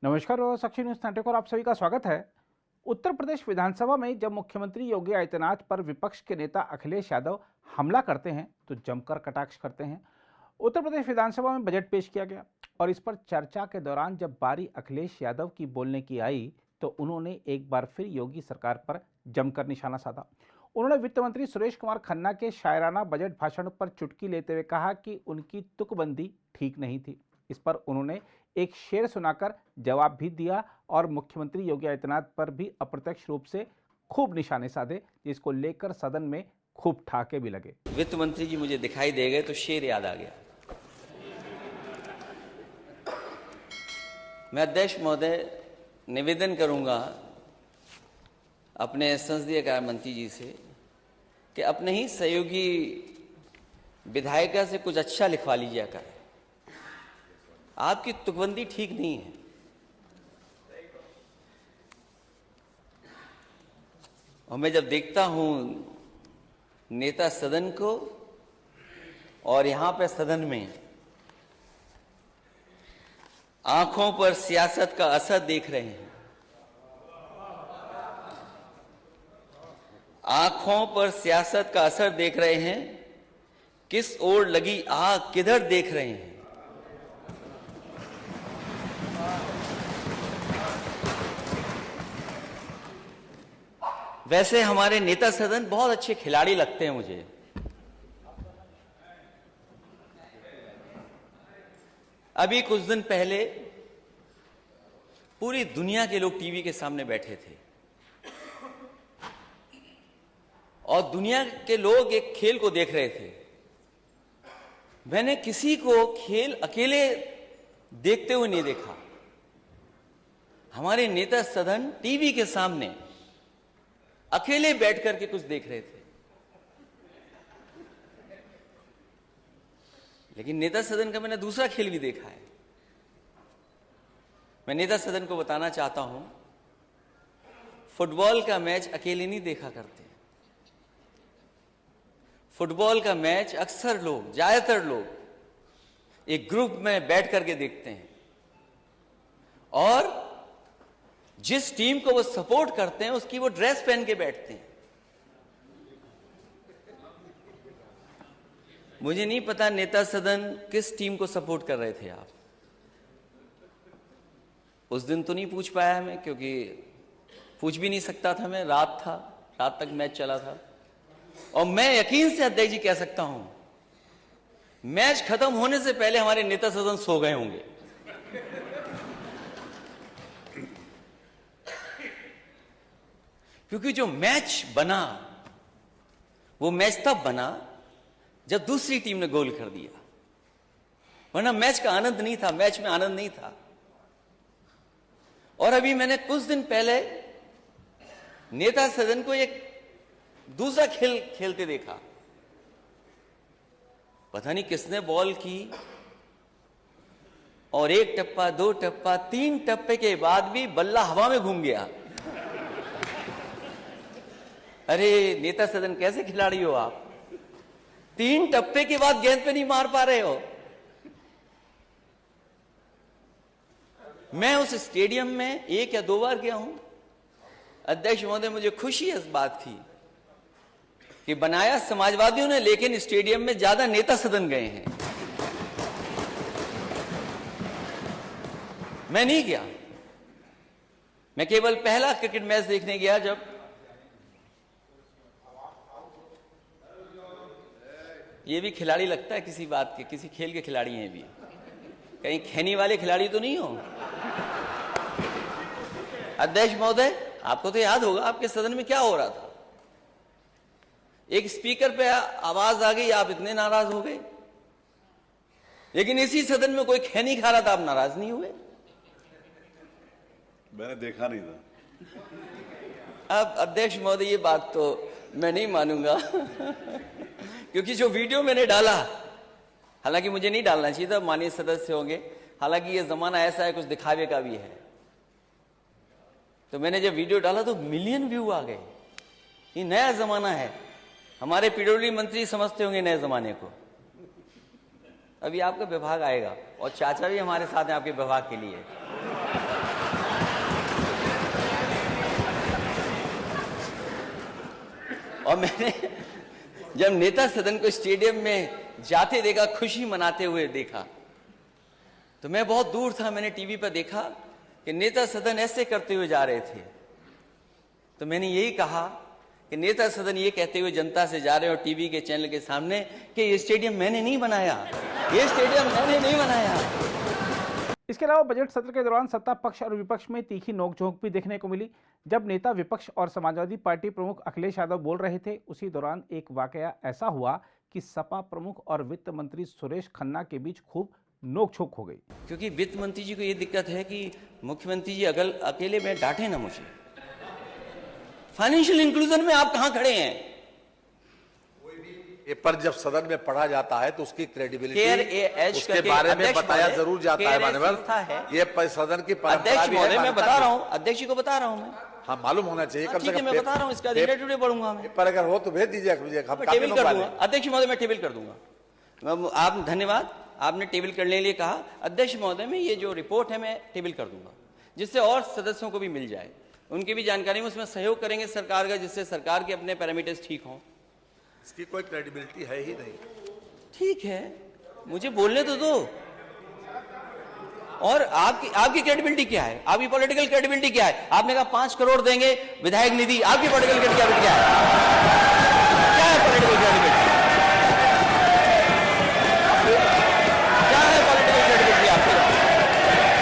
नमस्कार और साक्षी न्यूज 90 और आप सभी का स्वागत है। उत्तर प्रदेश विधानसभा में जब मुख्यमंत्री योगी आदित्यनाथ पर विपक्ष के नेता अखिलेश यादव हमला करते हैं तो जमकर कटाक्ष करते हैं। उत्तर प्रदेश विधानसभा में बजट पेश किया गया और इस पर चर्चा के दौरान जब बारी अखिलेश यादव की बोलने की आई तो उन्होंने एक बार फिर योगी सरकार पर जमकर निशाना साधा। उन्होंने वित्त मंत्री सुरेश कुमार खन्ना के शायराना बजट भाषण पर चुटकी लेते हुए कहा कि उनकी तुकबंदी ठीक नहीं थी। इस पर उन्होंने एक शेर सुनाकर जवाब भी दिया और मुख्यमंत्री योगी आदित्यनाथ पर भी अप्रत्यक्ष रूप से खूब निशाने साधे, जिसको लेकर सदन में खूब ठहाके भी लगे। वित्त मंत्री जी मुझे दिखाई दे गए तो शेर याद आ गया। मैं अध्यक्ष महोदय निवेदन करूंगा अपने संसदीय कार्य मंत्री जी से कि अपने ही सहयोगी विधायिका से कुछ अच्छा लिखवा लीजिए कर। आपकी तुकबंदी ठीक नहीं है। और मैं जब देखता हूं नेता सदन को और यहां पे सदन में आंखों पर सियासत का असर देख रहे हैं, आंखों पर सियासत का असर देख रहे हैं, किस ओर लगी आग किधर देख रहे हैं। वैसे हमारे नेता सदन बहुत अच्छे खिलाड़ी लगते हैं मुझे। अभी कुछ दिन पहले पूरी दुनिया के लोग टीवी के सामने बैठे थे और दुनिया के लोग एक खेल को देख रहे थे। मैंने किसी को खेल अकेले देखते हुए नहीं देखा। हमारे नेता सदन टीवी के सामने अकेले बैठ करके कुछ देख रहे थे। लेकिन नेता सदन का मैंने दूसरा खेल भी देखा है। मैं नेता सदन को बताना चाहता हूं, फुटबॉल का मैच अकेले नहीं देखा करते। फुटबॉल का मैच अक्सर लोग, ज्यादातर लोग एक ग्रुप में बैठ करके देखते हैं और जिस टीम को वो सपोर्ट करते हैं उसकी वो ड्रेस पहन के बैठते हैं। मुझे नहीं पता नेता सदन किस टीम को सपोर्ट कर रहे थे आप। उस दिन तो नहीं पूछ पाया मैं, क्योंकि पूछ भी नहीं सकता था मैं। रात था, रात तक मैच चला था और मैं यकीन से अध्यक्ष जी कह सकता हूं मैच खत्म होने से पहले हमारे नेता सदन सो गए होंगे। क्योंकि जो मैच बना वो मैच तब बना जब दूसरी टीम ने गोल कर दिया, वरना मैच का आनंद नहीं था, मैच में आनंद नहीं था। और अभी मैंने कुछ दिन पहले नेता सदन को एक दूसरा खेल खेलते देखा। पता नहीं किसने बॉल की और एक टप्पा, दो टप्पा, तीन टप्पे के बाद भी बल्ला हवा में घूम गया। अरे नेता सदन कैसे खिलाड़ी हो आप? तीन टप्पे के बाद गेंद पे नहीं मार पा रहे हो। मैं उस स्टेडियम में एक या दो बार गया हूं। अध्यक्ष महोदय, मुझे खुशी है इस बात की कि बनाया समाजवादियों ने, लेकिन स्टेडियम में ज्यादा नेता सदन गए हैं। मैं नहीं गया। मैं केवल पहला क्रिकेट मैच देखने गया जब ये भी खिलाड़ी लगता है किसी बात के, किसी खेल के खिलाड़ी हैं भी। कहीं खैनी वाले खिलाड़ी तो नहीं हो? अध्यक्ष महोदय, आपको तो याद होगा आपके सदन में क्या हो रहा था। एक स्पीकर पे आवाज आ गई, आप इतने नाराज हो गए। लेकिन इसी सदन में कोई खैनी खा रहा था, आप नाराज नहीं हुए। मैंने देखा नहीं था। अब अध्यक्ष महोदय, ये बात तो मैं नहीं मानूंगा क्योंकि जो वीडियो मैंने डाला, हालांकि मुझे नहीं डालना चाहिए था, माननीय सदस्य होंगे, हालांकि ये जमाना ऐसा है कुछ दिखावे का भी है। तो मैंने जब वीडियो डाला तो मिलियन व्यू आ गए। ये नया जमाना है। हमारे पीडब्ल्यूडी मंत्री समझते होंगे नए जमाने को। अभी आपका विभाग आएगा और चाचा भी हमारे साथ हैं आपके विभाग के लिए। और मैंने जब नेता सदन को स्टेडियम में जाते देखा, खुशी मनाते हुए देखा, तो मैं बहुत दूर था, मैंने टीवी पर देखा कि नेता सदन ऐसे करते हुए जा रहे थे। तो मैंने यही कहा कि नेता सदन ये कहते हुए जनता से जा रहे हो टीवी के चैनल के सामने कि ये स्टेडियम मैंने नहीं बनाया, ये स्टेडियम मैंने नहीं बनाया। इसके अलावा बजट सत्र के दौरान सत्ता पक्ष और विपक्ष में तीखी नोकझोंक भी देखने को मिली। जब नेता विपक्ष और समाजवादी पार्टी प्रमुख अखिलेश यादव बोल रहे थे, उसी दौरान एक वाकया ऐसा हुआ कि सपा प्रमुख और वित्त मंत्री सुरेश खन्ना के बीच खूब नोकझोंक हो गई। क्योंकि वित्त मंत्री जी को ये दिक्कत है कि मुख्यमंत्री जी अकेले में डांटे ना मुझे। फाइनेंशियल इंक्लूजन में आप कहां खड़े हैं? ये पर जब सदन में पढ़ा जाता है तो उसकी क्रेडिबिलिटी उसके करके बारे में अध्यक्ष बताया महोदय, जरूर जाता है माननीय। ये सदन की परंपरा अध्यक्ष भी है, महोदय मैं मान्यता बता भी रहा है। हूं, अध्यक्ष जी को बता रहा हूं मैं। हाँ, मालूम होना चाहिए। कम से ठीक है, कम मैं बता रहा हूं, इसका दिन टुडे पढ़ूंगा मैं। पर अगर हो तो भेज दीजिए मुझे, हम काफी टेबल लोग कर वाले। दूंगा अध्यक्ष महोदय, मैं टेबल कर दूंगा। आप धन्यवाद, आपने टेबल करने के लिए कहा। अध्यक्ष महोदय में ये जो रिपोर्ट है मैं टेबल कर दूंगा, जिससे और सदस्यों को भी मिल जाए, उनकी भी जानकारी में उसमें सहयोग करेंगे सरकार का, जिससे सरकार के अपने पैरामीटर्स ठीक हों। इसकी कोई क्रेडिबिलिटी है ही नहीं। ठीक है, मुझे बोलने तो दो। और आपकी क्रेडिबिलिटी क्या है? आपकी पॉलिटिकल क्रेडिबिलिटी क्या है? आपने कहा 5 करोड़ देंगे विधायक निधि, आपकी पॉलिटिकल क्रेडिबिलिटी क्या है? क्या है पॉलिटिकल क्रेडिबिलिटी? क्या है पॉलिटिकल क्रेडिबिलिटी आपकी?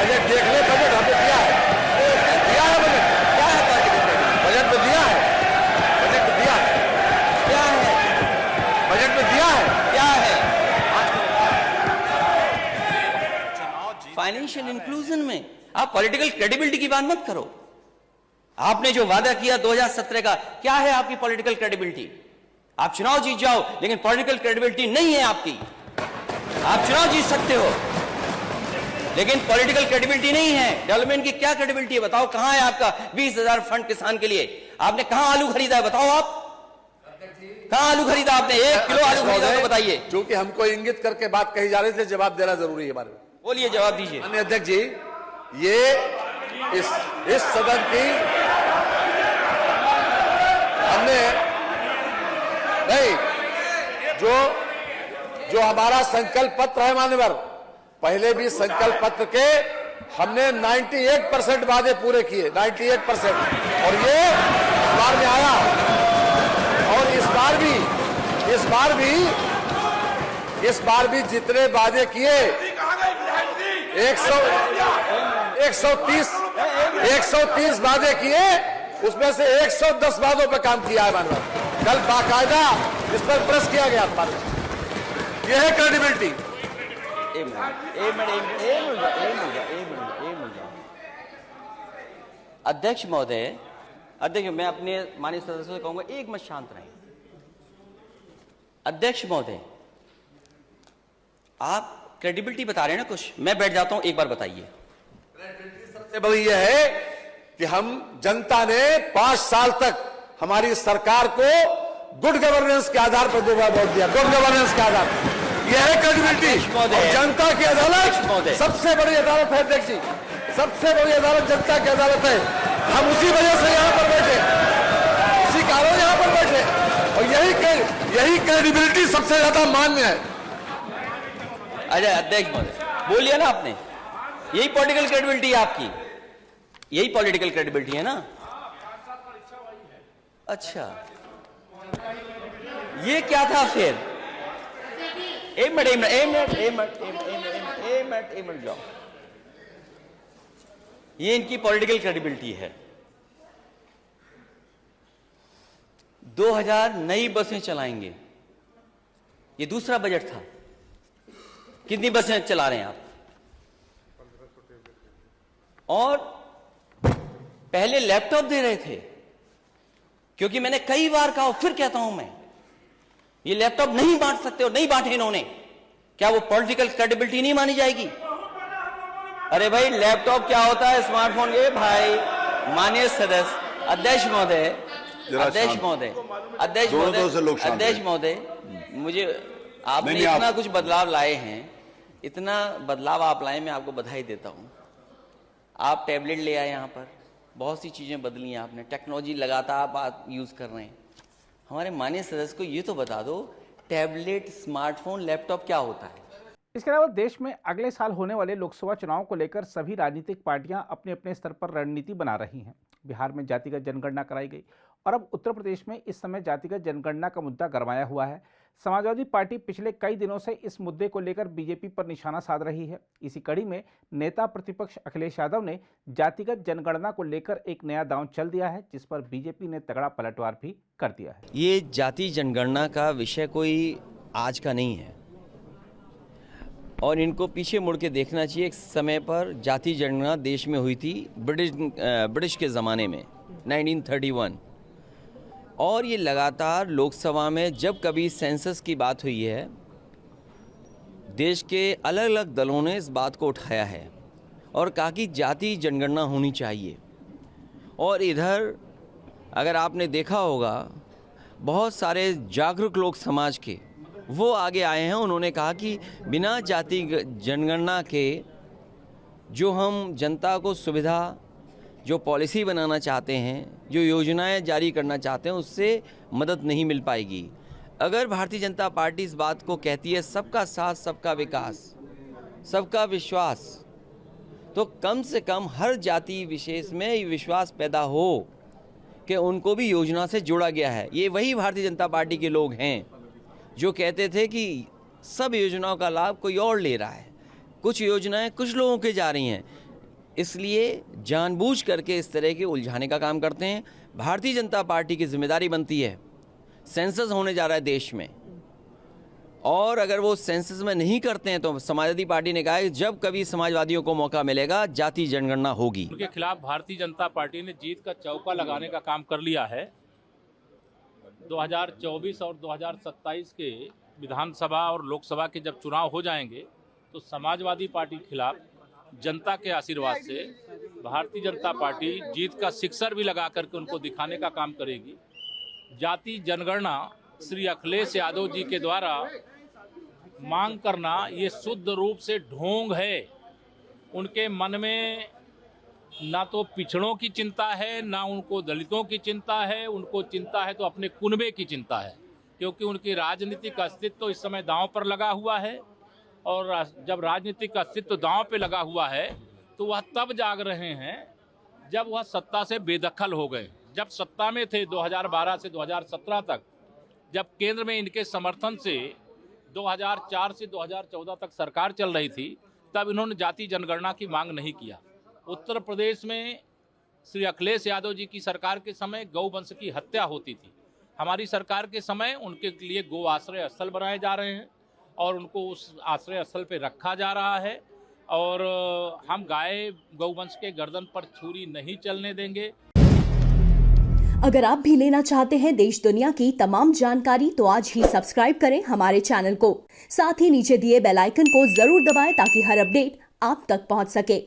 बजट देख ले, बजट हमने दिया है, दिया है बजट। क्या है पॉलिटिकल क्रेडिबिलिटी? बजट में दिया है, बजट में दिया है, क्या है? बजट में दिया है। क्या है? फाइनेंशियल इंक्लूजन में आप पॉलिटिकल क्रेडिबिलिटी की बात मत करो। आपने जो वादा किया 2017 का, क्या है आपकी पॉलिटिकल क्रेडिबिलिटी? आप चुनाव जीत जाओ, लेकिन पॉलिटिकल क्रेडिबिलिटी नहीं है आपकी। आप चुनाव जीत सकते हो, लेकिन पॉलिटिकल क्रेडिबिलिटी नहीं है। डेवलपमेंट की क्या क्रेडिबिलिटी है बताओ? कहां है आपका 20,000 फंड किसान के लिए? आपने कहां आलू खरीदा है बताओ? आप कहां आलू खरीदा आपने? 1 किलो आलू खरीदा तो बताइए। क्योंकि हमको इंगित करके बात कही जा रही है, जवाब देना जरूरी है हमारे। बोलिए, जवाब दीजिए। माननीय अध्यक्ष जी, ये इस सदन की हमने नहीं, जो हमारा संकल्प पत्र है मान्यवर, पहले भी संकल्प पत्र के हमने 98% वादे पूरे किए, 98%। और ये इस बार में आया, और इस बार भी जितने वादे किए 130 वादे किए, उसमें से 110 वादों पर काम किया है माननीय। कल बाकायदा इस पर प्रेस किया गया था। यह है क्रेडिबिलिटी। अध्यक्ष महोदय, अध्यक्ष मैं अपने माननीय सदस्यों से कहूंगा, एक मिनट शांत रहें। अध्यक्ष महोदय, आप क्रेडिबिलिटी बता रहे हैं ना कुछ, मैं बैठ जाता हूं, एक बार बताइए। सबसे बड़ी यह है कि हम जनता ने 5 साल तक हमारी सरकार को गुड गवर्नेंस के आधार पर 2 बार वोट दिया, गुड गवर्नेंस के आधार पर। यह है क्रेडिबिलिटी। और जनता की अदालत सबसे बड़ी अदालत है अध्यक्ष जी, सबसे बड़ी अदालत जनता की अदालत है। हम उसी वजह से यहाँ पर बैठे, उसी कारण यहाँ पर बैठे, और यही क्रेडिबिलिटी सबसे ज्यादा मान्य है। अजय अध्यक्ष महोदय, बोलिए ना आपने, यही पॉलिटिकल क्रेडिबिलिटी है आपकी, यही पॉलिटिकल क्रेडिबिलिटी है ना? अच्छा, ये क्या था फिर? एक मिनट जाओ। ये इनकी पॉलिटिकल क्रेडिबिलिटी है। 2000 नई बसें चलाएंगे, ये दूसरा बजट था। कितनी बसें चला रहे हैं आप? और पहले लैपटॉप दे रहे थे, क्योंकि मैंने कई बार कहा, फिर कहता हूं मैं, ये लैपटॉप नहीं बांट सकते, और नहीं बांटे इन्होंने। क्या वो पॉलिटिकल क्रेडिबिलिटी नहीं मानी जाएगी? अरे भाई, लैपटॉप क्या होता है? स्मार्टफोन। ये भाई, माननीय सदस्य, अध्यक्ष महोदय, मुझे आपने इतना कुछ बदलाव लाए हैं, इतना बदलाव आप लाए, मैं आपको बधाई देता हूं। आप टैबलेट ले आए, यहां पर बहुत सी चीजें बदली हैं आपने, टेक्नोलॉजी लगातार आप यूज कर रहे हैं। हमारे माननीय सदस्य को ये तो बता दो, टैबलेट, स्मार्टफोन, लैपटॉप क्या होता है? इसके अलावा देश में अगले साल होने वाले लोकसभा चुनाव को लेकर सभी राजनीतिक पार्टियां अपने अपने स्तर पर रणनीति बना रही हैं। बिहार में जातिगत जनगणना कराई गई और अब उत्तर प्रदेश में इस समय जातिगत जनगणना का मुद्दा गरमाया हुआ है। समाजवादी पार्टी पिछले कई दिनों से इस मुद्दे को लेकर बीजेपी पर निशाना साध रही है। इसी कड़ी में नेता प्रतिपक्ष अखिलेश यादव ने जातिगत जनगणना को लेकर एक नया दांव चल दिया है, जिस पर बीजेपी ने तगड़ा पलटवार भी कर दिया है। ये जाति जनगणना का विषय कोई आज का नहीं है और इनको पीछे मुड़ के देखना चाहिए। एक समय पर जाति जनगणना देश में हुई थी ब्रिटिश के ज़माने में 1931, और ये लगातार लोकसभा में जब कभी सेंसस की बात हुई है, देश के अलग अलग दलों ने इस बात को उठाया है और कहा कि जाति जनगणना होनी चाहिए। और इधर अगर आपने देखा होगा, बहुत सारे जागरूक लोग समाज के वो आगे आए हैं। उन्होंने कहा कि बिना जाति जनगणना के जो हम जनता को सुविधा, जो पॉलिसी बनाना चाहते हैं, जो योजनाएं जारी करना चाहते हैं, उससे मदद नहीं मिल पाएगी। अगर भारतीय जनता पार्टी इस बात को कहती है सबका साथ, सबका विकास, सबका विश्वास, तो कम से कम हर जाति विशेष में ये विश्वास पैदा हो कि उनको भी योजना से जोड़ा गया है। ये वही भारतीय जनता पार्टी के लोग हैं जो कहते थे कि सब योजनाओं का लाभ कोई और ले रहा है, कुछ योजनाएं कुछ लोगों के जा रही हैं, इसलिए जानबूझ करके इस तरह के उलझाने का काम करते हैं। भारतीय जनता पार्टी की जिम्मेदारी बनती है, सेंसस होने जा रहा है देश में, और अगर वो सेंसस में नहीं करते हैं तो समाजवादी पार्टी ने कहा है जब कभी समाजवादियों को मौका मिलेगा जाति जनगणना होगी। उनके खिलाफ भारतीय जनता पार्टी ने जीत का चौका लगाने का काम कर लिया है। 2024 और 2027 के विधानसभा और लोकसभा के जब चुनाव हो जाएंगे तो समाजवादी पार्टी के खिलाफ जनता के आशीर्वाद से भारतीय जनता पार्टी जीत का सिक्सर भी लगा करके उनको दिखाने का काम करेगी। जाति जनगणना श्री अखिलेश यादव जी के द्वारा मांग करना ये शुद्ध रूप से ढोंग है। उनके मन में ना तो पिछड़ों की चिंता है, ना उनको दलितों की चिंता है। उनको चिंता है तो अपने कुनबे की चिंता है, क्योंकि उनकी राजनीतिक अस्तित्व तो इस समय दांव पर लगा हुआ है। और जब राजनीतिक अस्तित्व दांव पे लगा हुआ है तो वह तब जाग रहे हैं जब वह सत्ता से बेदखल हो गए। जब सत्ता में थे 2012 से 2017 तक, जब केंद्र में इनके समर्थन से 2004 से 2014 तक सरकार चल रही थी, तब इन्होंने जाति जनगणना की मांग नहीं किया। उत्तर प्रदेश में श्री अखिलेश यादव जी की सरकार के समय गौवंश की हत्या होती थी। हमारी सरकार के समय उनके लिए गौ आश्रय स्थल बनाए जा रहे हैं और उनको उस आश्रय स्थल पे रखा जा रहा है। और हम गाय गौवंश के गर्दन पर छुरी नहीं चलने देंगे। अगर आप भी लेना चाहते हैं देश दुनिया की तमाम जानकारी तो आज ही सब्सक्राइब करें हमारे चैनल को। साथ ही नीचे दिए बेल आइकन को जरूर दबाएं ताकि हर अपडेट आप तक पहुंच सके।